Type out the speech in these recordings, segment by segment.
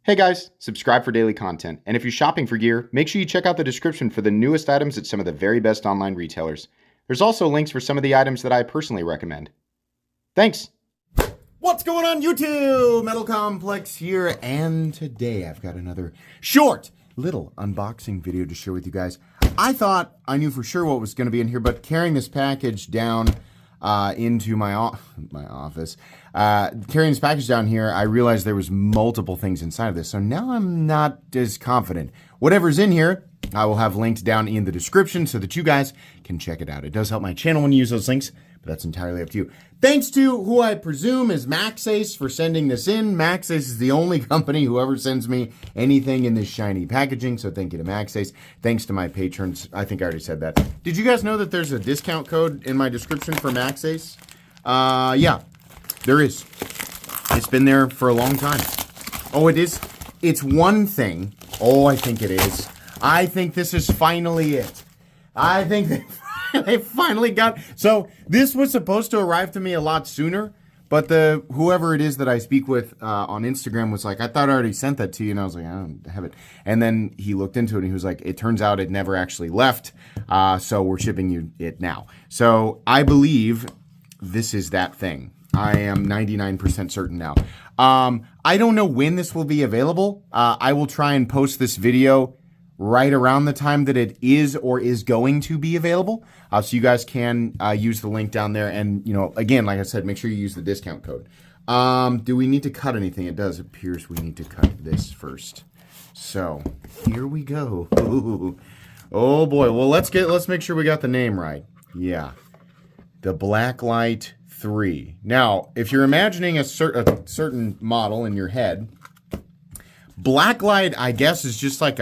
Hey guys, subscribe for daily content, and if you're shopping for gear, make sure you check out the description for the newest items at some of the very best online retailers. There's also links for some of the items that I personally recommend. Thanks! What's going on YouTube? Metal Complex here, and today I've got another short little unboxing video to share with you guys. I thought I knew for sure what was going to be in here, but carrying this package down into my office, carrying this package down here, I realized there was multiple things inside of this, so now I'm not as confident. Whatever's in here, I will have linked down in the description so that you guys can check it out. It does help my channel when you use those links, but that's entirely up to you. Thanks to who I presume is Maxace for sending this in. Maxace is the only company who ever sends me anything in this shiny packaging, so thank you to Maxace. Thanks to my patrons. I think I already said that. Did you guys know that there's a discount code in my description for Maxace? Yeah, there is. It's been there for a long time. Oh, it is? It's one thing. Oh, I think it is. I think this is finally it. I think they finally got... So this was supposed to arrive to me a lot sooner, but whoever it is that I speak with on Instagram was like, I thought I already sent that to you. And I was like, I don't have it. And then he looked into it and he was like, it turns out it never actually left. So we're shipping you it now. So I believe this is that thing. I am 99% certain now. I don't know when this will be available. I will try and post this video right around the time that it is or is going to be available. So you guys can use the link down there. And, you know, again, like I said, make sure you use the discount code. Do we need to cut anything? It does appear we need to cut this first. So here we go. Ooh. Oh boy. Well, let's make sure we got the name right. Yeah. The Blacklight 3. Now, if you're imagining a certain model in your head, Blacklight, I guess, is just like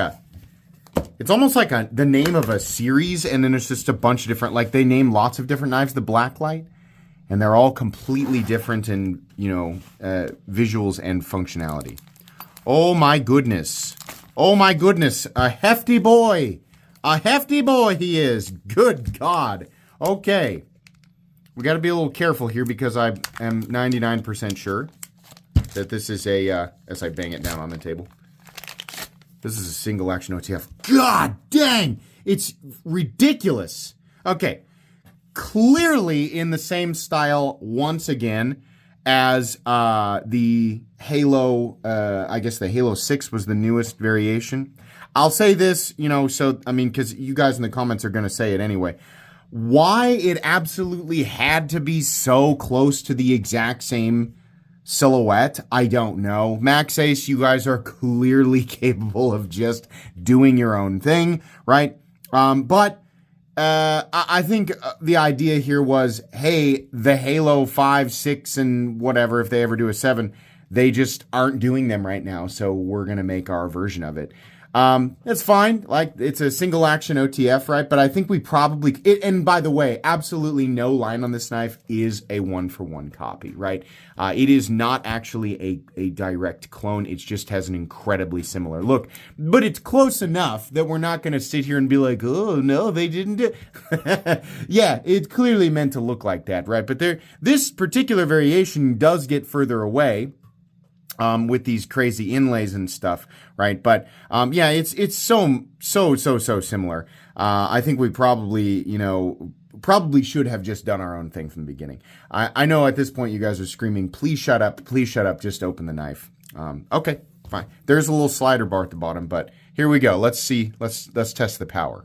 it's almost like the name of a series, and then it's just a bunch of different, like they name lots of different knives the Blacklight, and they're all completely different in, you know, visuals and functionality. Oh my goodness. Oh my goodness. A hefty boy. A hefty boy he is. Good God. Okay. We got to be a little careful here because I am 99% sure that this is as I bang it down on the table, this is a single action OTF. God dang! It's ridiculous. Okay. Clearly in the same style once again as the Halo, I guess the Halo 6 was the newest variation. I'll say this, you know, so, I mean, because you guys in the comments are going to say it anyway. Why it absolutely had to be so close to the exact same silhouette, I don't know. Maxace, you guys are clearly capable of just doing your own thing, right? But I think the idea here was, hey, the Halo 5, 6, and whatever, if they ever do a 7, they just aren't doing them right now, so we're going to make our version of it. It's fine. Like, it's a single action OTF, right? But I think we probably, and by the way, absolutely no line on this knife is a 1-for-1 copy, right? It is not actually a direct clone. It just has an incredibly similar look, but it's close enough that we're not going to sit here and be like, oh no, they didn't do Yeah, it's clearly meant to look like that, right? But this particular variation does get further away. With these crazy inlays and stuff, right? But yeah, it's so similar. I think we probably, you know, should have just done our own thing from the beginning. I know at this point you guys are screaming, please shut up, just open the knife. Okay, fine. There's a little slider bar at the bottom, but here we go. Let's see. Let's test the power.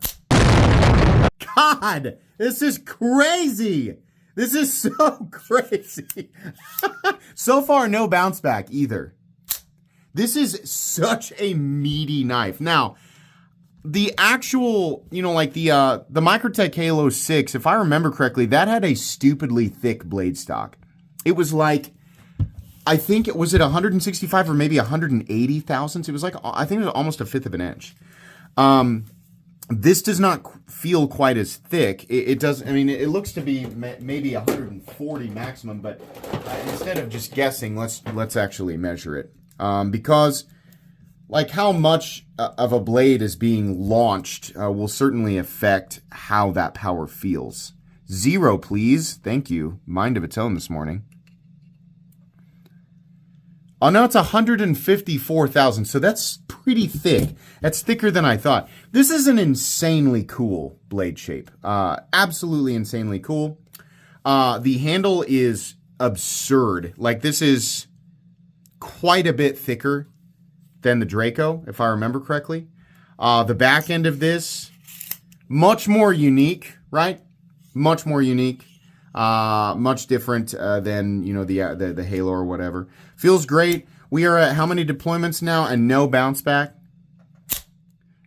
God, this is crazy. This is so crazy. So far, no bounce back either. This is such a meaty knife. Now, the actual, you know, like the Microtech Halo 6, if I remember correctly, that had a stupidly thick blade stock. It was like, I think, was it 165 or maybe 180 thousandths? It was like, I think it was almost 1/5 of an inch. This does not feel quite as thick. It does, I mean, it looks to be maybe 140 maximum, but instead of just guessing, let's actually measure it. Because, like, how much of a blade is being launched will certainly affect how that power feels. 0, please. Thank you. Mind of its own this morning. Oh, no, it's 154,000. So that's pretty thick. That's thicker than I thought. This is an insanely cool blade shape. Absolutely insanely cool. The handle is absurd. Like, this is quite a bit thicker than the Draco, if I remember correctly. The back end of this, much more unique, right? Much more unique. Much different than, you know, the Halo or whatever. Feels great. We are at how many deployments now and no bounce back?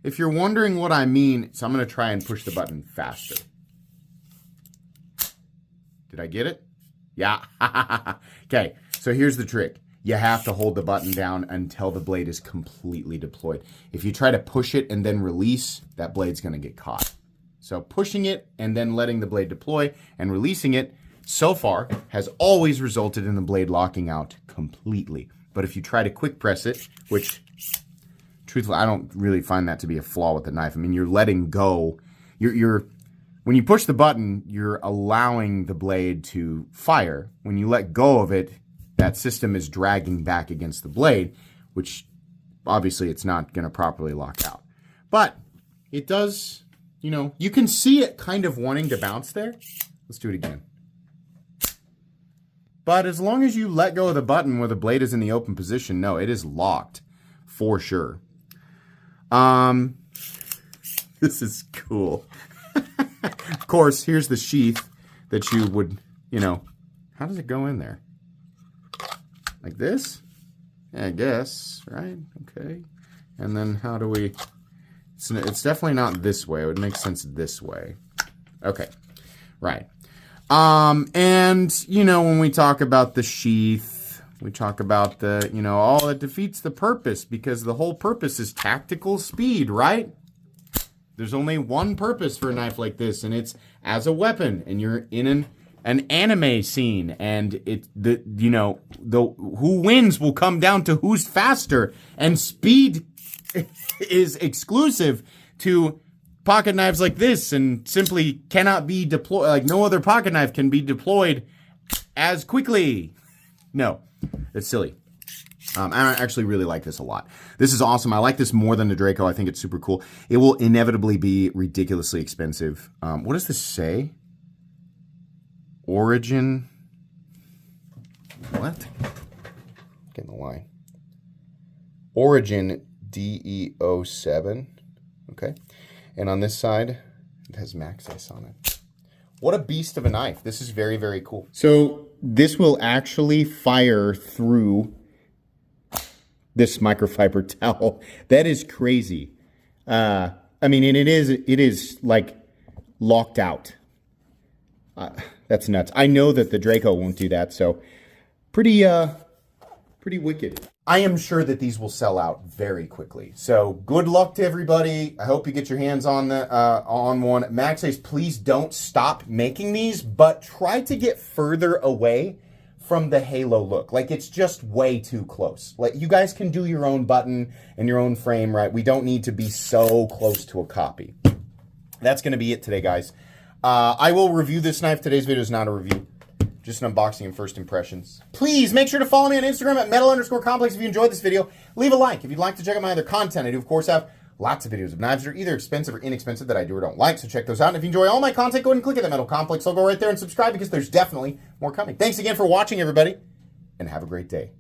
If you're wondering what I mean, so I'm going to try and push the button faster. Did I get it? Yeah. Okay, so here's the trick. You have to hold the button down until the blade is completely deployed. If you try to push it and then release, that blade's going to get caught. So pushing it and then letting the blade deploy and releasing it, so far, has always resulted in the blade locking out completely. But if you try to quick press it, which, truthfully, I don't really find that to be a flaw with the knife. I mean, you're letting go. When you push the button, you're allowing the blade to fire. When you let go of it, that system is dragging back against the blade, which obviously it's not going to properly lock out. But it does, you know, you can see it kind of wanting to bounce there. Let's do it again. But as long as you let go of the button where the blade is in the open position, no, it is locked for sure. This is cool. Of course, here's the sheath that you would, you know, how does it go in there? Like this? Yeah, I guess, right? Okay. And then how do we... It's definitely not this way. It would make sense this way. Okay. Right. And, you know, when we talk about the sheath, we talk about the, you know, all that defeats the purpose because the whole purpose is tactical speed, right? There's only one purpose for a knife like this, and it's as a weapon, and you're in an anime scene, and who wins will come down to who's faster, and speed is exclusive to pocket knives like this, and simply cannot be deployed. Like no other pocket knife can be deployed as quickly. No, it's silly. I actually really like this a lot. This is awesome. I like this more than the Draco. I think it's super cool. It will inevitably be ridiculously expensive. What does this say? Origin. What? Get in the line. Origin DE07. Okay. And on this side, it has Maxace on it. What a beast of a knife. This is very, very cool. So this will actually fire through this microfiber towel. That is crazy. I mean, and it is like locked out. That's nuts. I know that the Draco won't do that, so pretty wicked. I am sure that these will sell out very quickly. So good luck to everybody. I hope you get your hands on one. Maxace, please don't stop making these, but try to get further away from the Halo look. Like, it's just way too close. Like, you guys can do your own button and your own frame, right? We don't need to be so close to a copy. That's going to be it today, guys. I will review this knife. Today's video is not a review, just an unboxing and first impressions. Please make sure to follow me on Instagram at metal_complex if you enjoyed this video. Leave a like if you'd like to check out my other content. I do, of course, have lots of videos of knives that are either expensive or inexpensive that I do or don't like, so check those out. And if you enjoy all my content, go ahead and click at that Metal Complex logo right there and subscribe because there's definitely more coming. Thanks again for watching, everybody, and have a great day.